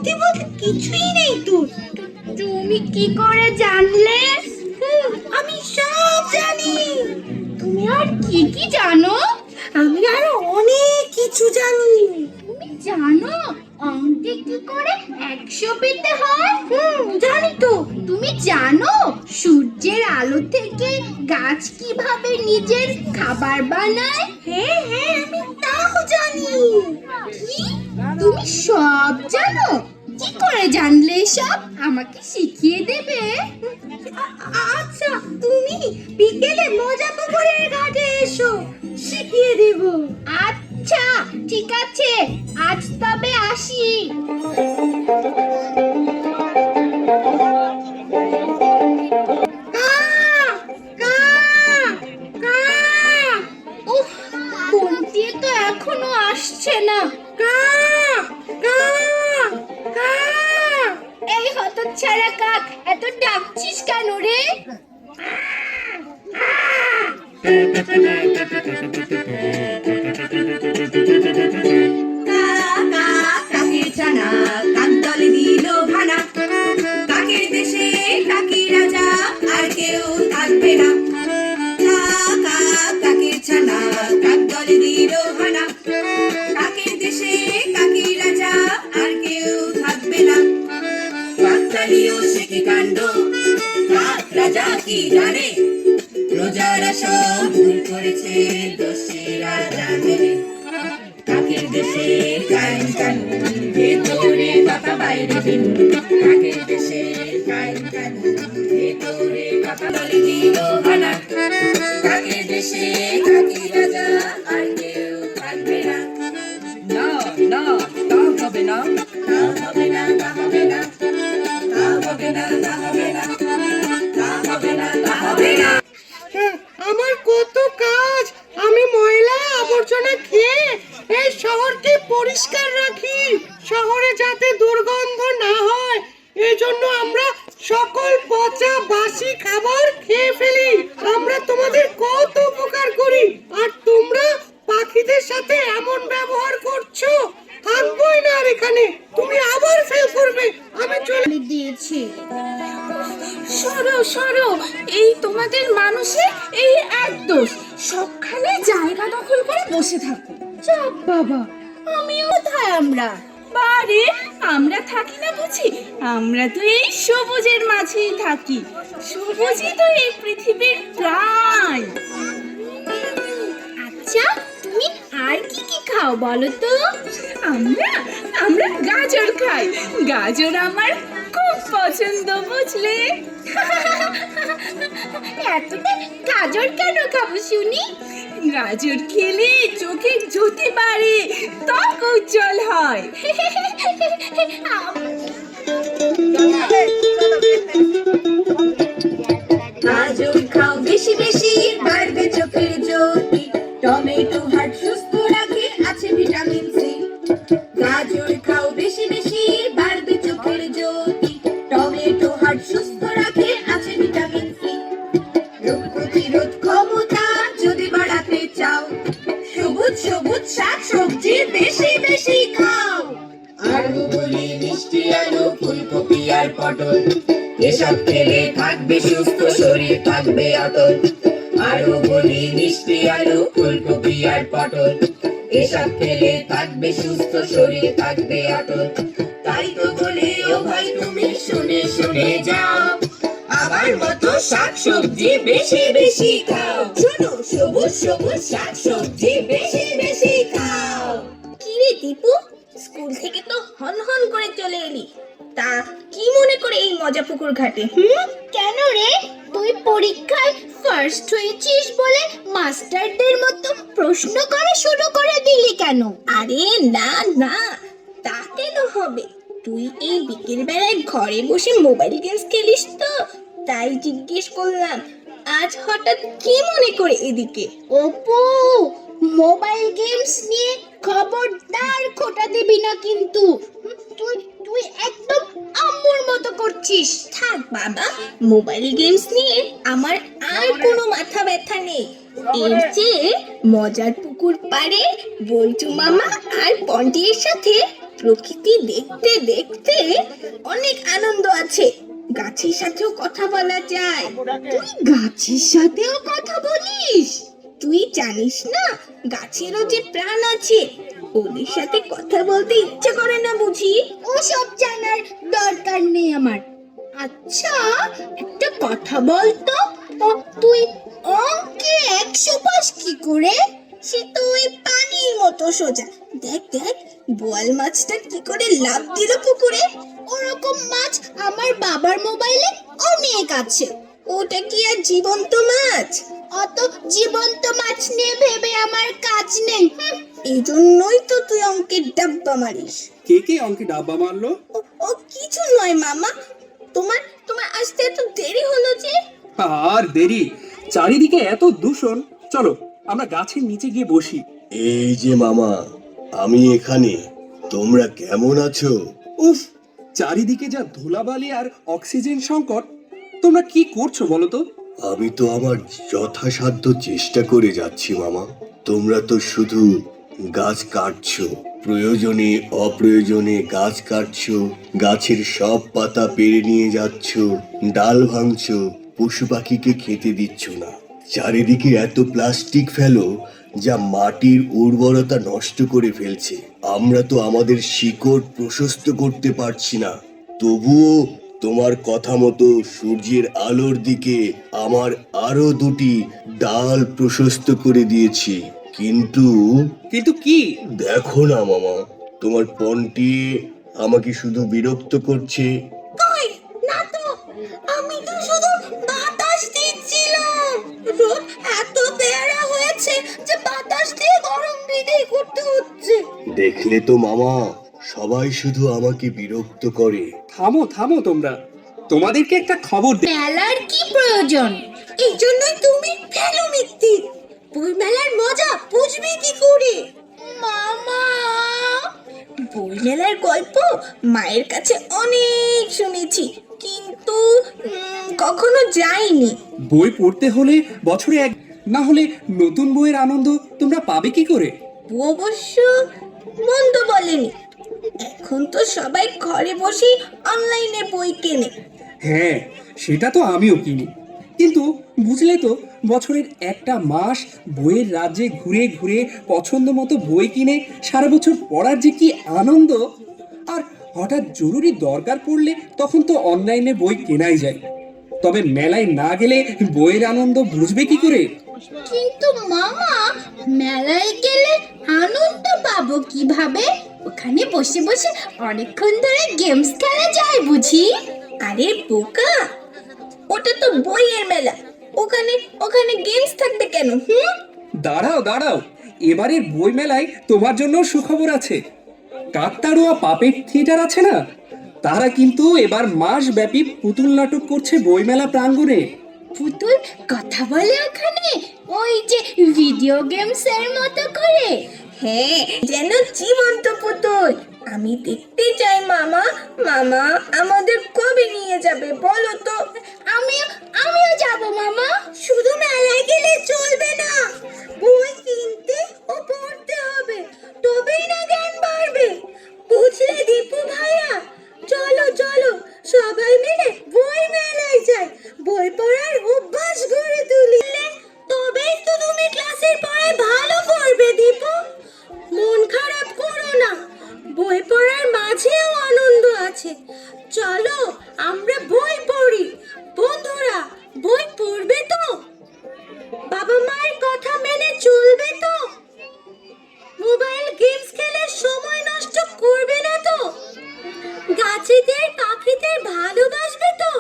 বুদ্ধি বলতে কিছুই নেই তোর। তুমি কি করে জানলে? আমি সব জানি। তুমি আর কি কি জানো? আমি আরো অনেক কিছু জানি। তুমি জানো অঙ্কে কি করে 100 পেতে হয়? জানি তো। তুমি জানো সূর্যের আলো থেকে গাছ কিভাবে নিজের খাবার বানায়? হ্যাঁ হ্যাঁ, আমি তাও জানি। কি? তুমি সব জানো? কি করে জানলে সব? আমাকে শিখিয়ে দেবে? আচ্ছা, তুমি বিকেলে মজা পুকুরের ঘাটে এসো, শিখিয়ে দেব। আচ্ছা ঠিক আছে, আজ তবে আসি। উফ, কোনটি তো এখনো আসছে না। এই হতচ্ছাড়া কাক, এত ডাকছিস কেন রে? কাকের ছানা কাক দলে দিল ভানা, কাকের দেশে কাকি রাজা আর কেউ থাকবে না। কাকের ছানা কাক দলে দিল ভানা, কাকের দেশে কাকি রাজা আর কেউ থাকবে না। কাকতালীয় সে কি কাণ্ড, কাক রাজা কি জানে, প্রজারা সব ভুল করেছে দোষীরা জানে। কাকের দেশে কায়েম কানুন, ভেতরে কথা বাইরে দিন। কাকের দেশে কায়েম কানুন, ভেতরে কথা বলে দিল হানা। কাকের দেশে কাকি রাজা আর কেউ থাকবে না। না না, তা হবে না। তা হবে না, তা হবে না, তা হবে না, তা হবে না, তা হবে না, তা হবে না। আমার কত কাজ, আমি ময়লা আবর্জনা খেয়ে এই শহরকে পরিষ্কার রাখি, শহরে যাতে দুর্গন্ধ না হয় এই জন্য আমরা সকল পচা বাসি খাবার খেয়ে ফেলি। আমরা তোমাদের কত উপকার করি, আর তোমরা পাখিদের সাথে এমন ব্যবহার করছো। থাকবোই না আর এখানে, তুমি আবার ফেল করবে। আমি চলে দিয়েছি। সরো সরো, এই তোমাদের মানুষের এই এক দোষ, সবখানে জায়গা দখল করে বসে থাকো। চাপ বাবা, আমিও কোথায় আমরা? বারে, আমরা থাকি না বুঝি? আমরা তো এই সবুজের মাঝেই থাকি। সবুজই তো এই পৃথিবীর প্রাণ। আচ্ছা, তুমি আর কি কি খাও বলো তো? আমরা আমরা গাজর খাই। গাজর আমার খুব পছন্দ, বুঝলে? এতটা গাজর কেন খাবো শুনি? গাজর খেলে চোখে জ্যোতি বাড়ে, ত্বক উজ্জ্বল হয়। গাজর খাও বেশি বেশি, বাড়বে চোখের জ্যোতি। টমেটো হার্ট সুস্থ রাখে, আছে ভিটামিন সি। গাজর খাও বেশি বেশি, বাড়বে চোখের জ্যোতি। টমেটো হার্ট সুস্থ রাখে, আছে ভিটামিন সি। রোগ প্রতিরোধ ক্ষমতা যদি বাড়াতে চাও, সবুজ সবুজ শাক সবজি বেশি বেশি খাও। আলু বলি মিষ্টি আলু, ফুলকপি আর পটল, এসব খেলে থাকবে সুস্থ, শরীর থাকবে অটল। আলু বলি মিষ্টি আলু, ফুলকপি আর পটল, এসব খেলে থাকবে সুস্থ, শরীর থাকবে অটল। তাই তো বলে ও ভাই তুমি শুনে শুনে যাও, আমার মতো শাক সবজি বেশি বেশি খাও। শোনো, সবুজ সবুজ শাক সবজি বেশি বেশি খাও। কি রে দীপু, স্কুল থেকে তো হন হন করে চলে এলি, তা কি মনে করে এই মজা পুকুর ঘাটে? কেন রে, তুই পরীক্ষায় ফার্স্ট হয়েছিস বলে মাস্টারদের মতো প্রশ্ন করা শুরু করে দিলি কেন? আরে না না, তা কেন হবে? তুই এই বিকেল বেলায় ঘরে বসে মোবাইল গেমস খেলিস তো, তাই জিজ্ঞেস করলাম। আজ হঠাৎ কি মনে করে এদিকে? অপু, মোবাইল গেমস নিয়ে খবরদার খোটা দিবি না কিন্তু। তুই তুই একদম আম্মুর মতো করছিস। থাক বাবা, মোবাইল গেমস নিয়ে আমার আর কোনো মাথা ব্যথা নেই। এর চেয়ে মজার পুকুর পাড়ে বল্টু মামা আর পন্টির সাথে প্রকৃতি দেখতে দেখতে অনেক আনন্দ আছে। গাছের সাথেও কথা বলা যায়। তুই গাছের সাথেও কথা বলিস? তুই জানিস না গাছেরও যে প্রাণ আছে, ওদের সাথে কথা বলতে ইচ্ছে করে না বুঝি? ওসব জানার দরকার নেই আমার। আচ্ছা একটা কথা বলতো, তুই অঙ্কে 100 পাস কি করে? সে তো ওই পানির মতো সোজা। দেখ দেখ বোয়াল মাছটা কি করে লাফ দিল পুকুরে। ওরকম মাছ আমার বাবার মোবাইলে অনেক আছে। ওটা কি আর জীবন্ত মাছ? অত জীবন্ত মাছ নিয়ে ভেবে আমার কাজ নেই। এই জন্যই তো তুই অঙ্কের ডাব্বা মারিস। কে কে অঙ্কে ডাব্বা মারলো? ও কিছু নয় মামা। তোমার তোমার আসতে এত দেরি হলো যে? আর দেরি? চারিদিকে এত দূষণ। চলো আমরা গাছের নিচে গিয়ে বসি। এই যে মামা, আমি এখানে। তোমরা কেমন আছো? উফ, চারিদিকে যা ধুলাবালি আর অক্সিজেন সংকট। তোমরা কি করছো বলো তো? আমি তো আমার যথাসাধ্য চেষ্টা করে যাচ্ছি মামা। তোমরা তো শুধু গাছ কাটছো, প্রয়োজনে অপ্রয়োজনে গাছ কাটছো, গাছের সব পাতা পেরে নিয়ে যাচ্ছ, ডাল ভাঙছো, পশু পাখিকে খেতে দিচ্ছ না। চারিদিকে এত প্লাস্টিক ফেলো যা মাটির উর্বরতা নষ্ট করে ফেলছে। আমরা তো আমাদের শিকড় প্রশস্ত করতে পারছি না। তবুও তোমার কথা মতো সূর্যের আলোর দিকে আমার আরো 2টি ডাল প্রশস্ত করে দিয়েছি। কিন্তু কিন্তু কি? দেখো না মামা, তোমার পন্টি আমাকে শুধু বিরক্ত করছে। কই না তো, আমি তো শুধু বাতাস দিচ্ছিলাম। রোদ এত বেড়া হয়েছে যে বাতাস দিয়ে গরম বিদেই করতে হচ্ছে। দেখলে তো মামা, সবাই শুধু আমাকে বিরক্ত করে। থামো থামো তোমরা, তোমাদেরকে একটা খবর দে। মেলার কি প্রয়োজন? এই জন্যই তুমি ফেলো মিত্তি। বই মেলার মজা বুঝবে কি করে? মামা, বই মেলার গল্প মায়ের কাছে অনেক শুনেছি, কিন্তু কখনো যাইনি। বই পড়তে হলে বছরে এক, না হলে নতুন বইয়ের আনন্দ তোমরা পাবে কি করে? অবশ্য মন্দ বলেনি। এখন তো সবাই ঘরে বসে অনলাইনে বই কেনে। হ্যাঁ, সেটা তো আমিও কিনি। কিন্তু বুঝলে তো, বছরের একটা মাস বইয়ের রাজ্যে ঘুরে ঘুরে পছন্দ মতো বই কিনে সারা বছর পড়ার যে কি আনন্দ। আর হঠাৎ জরুরি দরকার পড়লে তখন তো অনলাইনে বই কেনাই যায়। তবে মেলায় না গেলে বইয়ের আনন্দ বুঝবে কি করে? কিন্তু মামা, মেলায় গেলে আনন্দ পাবো কিভাবে? ওখানে বসে বসে অনেকক্ষণ ধরে গেমস খেলা যায় বুঝি? আরে বোকা, ওটা তো বইয়ের মেলা। ওখানে ওখানে গেমস থাকবে কেন? দাঁড়াও দাঁড়াও, এবারের বই মেলায় তোমার জন্য সুখবর আছে। কাকতাড়ুয়া পাপেট থিয়েটার আছে না, তারা কিন্তু এবার মাস ব্যাপী পুতুল নাটক করছে বইমেলা প্রাঙ্গণে। পুতুল কথা বলে ওখানে? ওই যে ভিডিও গেমস এর মতো করে? হ্যাঁ, যেন জীবন্ত পুতুল। আমি দেখতে চাই মামা। মামা আমাদের কবে নিয়ে যাবে বলো তো? আমিও যাব মামা। শুধু মেলায় গেলে চলবে না, বই কিনতে ও পড়তে হবে, তবেই না জ্ঞান বাড়বে। বুঝলে দীপু ভাইয়া? চলো চলো সবাই মিলে বই মেলায় যাই, বই পড়ার অভ্যাস গড়ে তুলিলে তবেই তো তুমি ক্লাসের পড়ায় ভালো করবে দীপু। মন খারাপ করো না, বই পড়ার মাঝেও আনন্দ আছে। চলো আমরা বই পড়ি। বন্ধুরা, বই পড়বে তো? বাবা মায়ের কথা মেনে চলবে তো? মোবাইল গেমস খেলে সময় নষ্ট করবে না তো? গাছেদের পাখিদের ভালোবাসবে তো?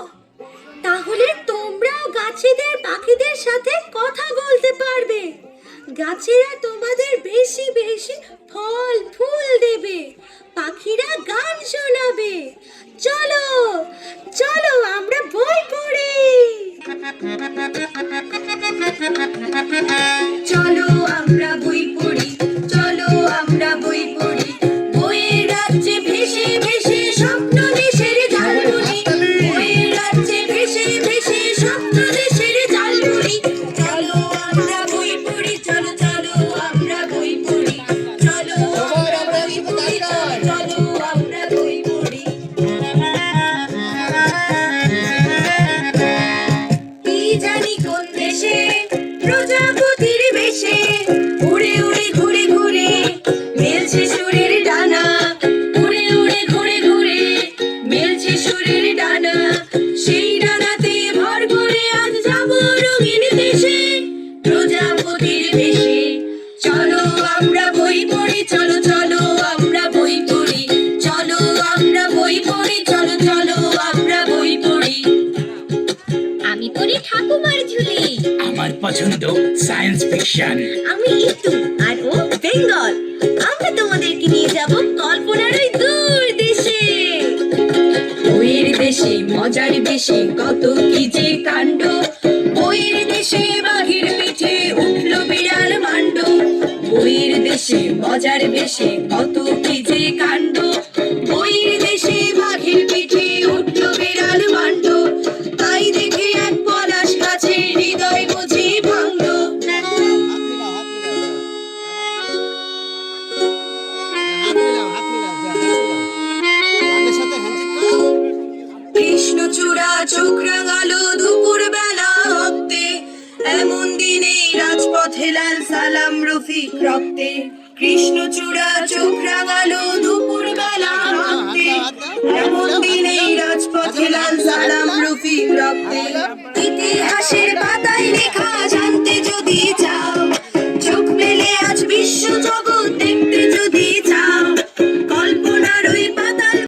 তাহলে তোমরাও গাছেদের পাখিদের সাথে কথা বলতে পারবে। গাছেরা তোমাদের বেশি বেশি ফল ফুল দেবে, পাখিরা গান শোনাবে। চলো চলো আমরা বই পড়ি। চলো আমরা বই পড়ি, চলো আমরা বই পড়ি, বইয়ের রাজ্যে ভেসে ভেসে স্বপ্ন দেশের জাল বুনি, বইয়ের রাজ্যে ভেসে ভেসে স্বপ্ন দেশের জাল বুনি। চলো আমরা বই পড়ি, চলো চলো আমরা বই পড়ি, আমরা বই পড়ি, চলো চলো আমরা বই পড়ি। আমি পড়ি ঠাকুমার ঝুলি। আমার পছন্দ সায়েন্স ফিকশন। আমি ইতু আর ও বেঙ্গল। আমরা তোমাদেরকে নিয়ে যাব কল্পনার ওই দূর দেশে। বইয়ের দেশে মজার বেশি কত কি যে কাণ্ড, বইয়ের দেশে বাঘের পিঠে উঠলো বিড়াল মাণ্ড। বইয়ের দেশে মজার বেশি কত কি যে কাণ্ড, বইয়ের দেশে বাঘের পিঠে উঠলো বিড়াল মাণ্ড। তাই দেখে এক পলাশ গাছের হৃদয় বুঝি ভাঙলো। কৃষ্ণচূড়া চোখ রাঙালো দুপুর বেলা হতে, এমন দিনে রাজপথে লাল সালাম রফিক রক্তে। কৃষ্ণচূড়া চোখ রাঙালো দুপুর বেলা হতে, এমন দিনে রাজপথে লাল সালাম রফিক রক্তে। ইতিহাসের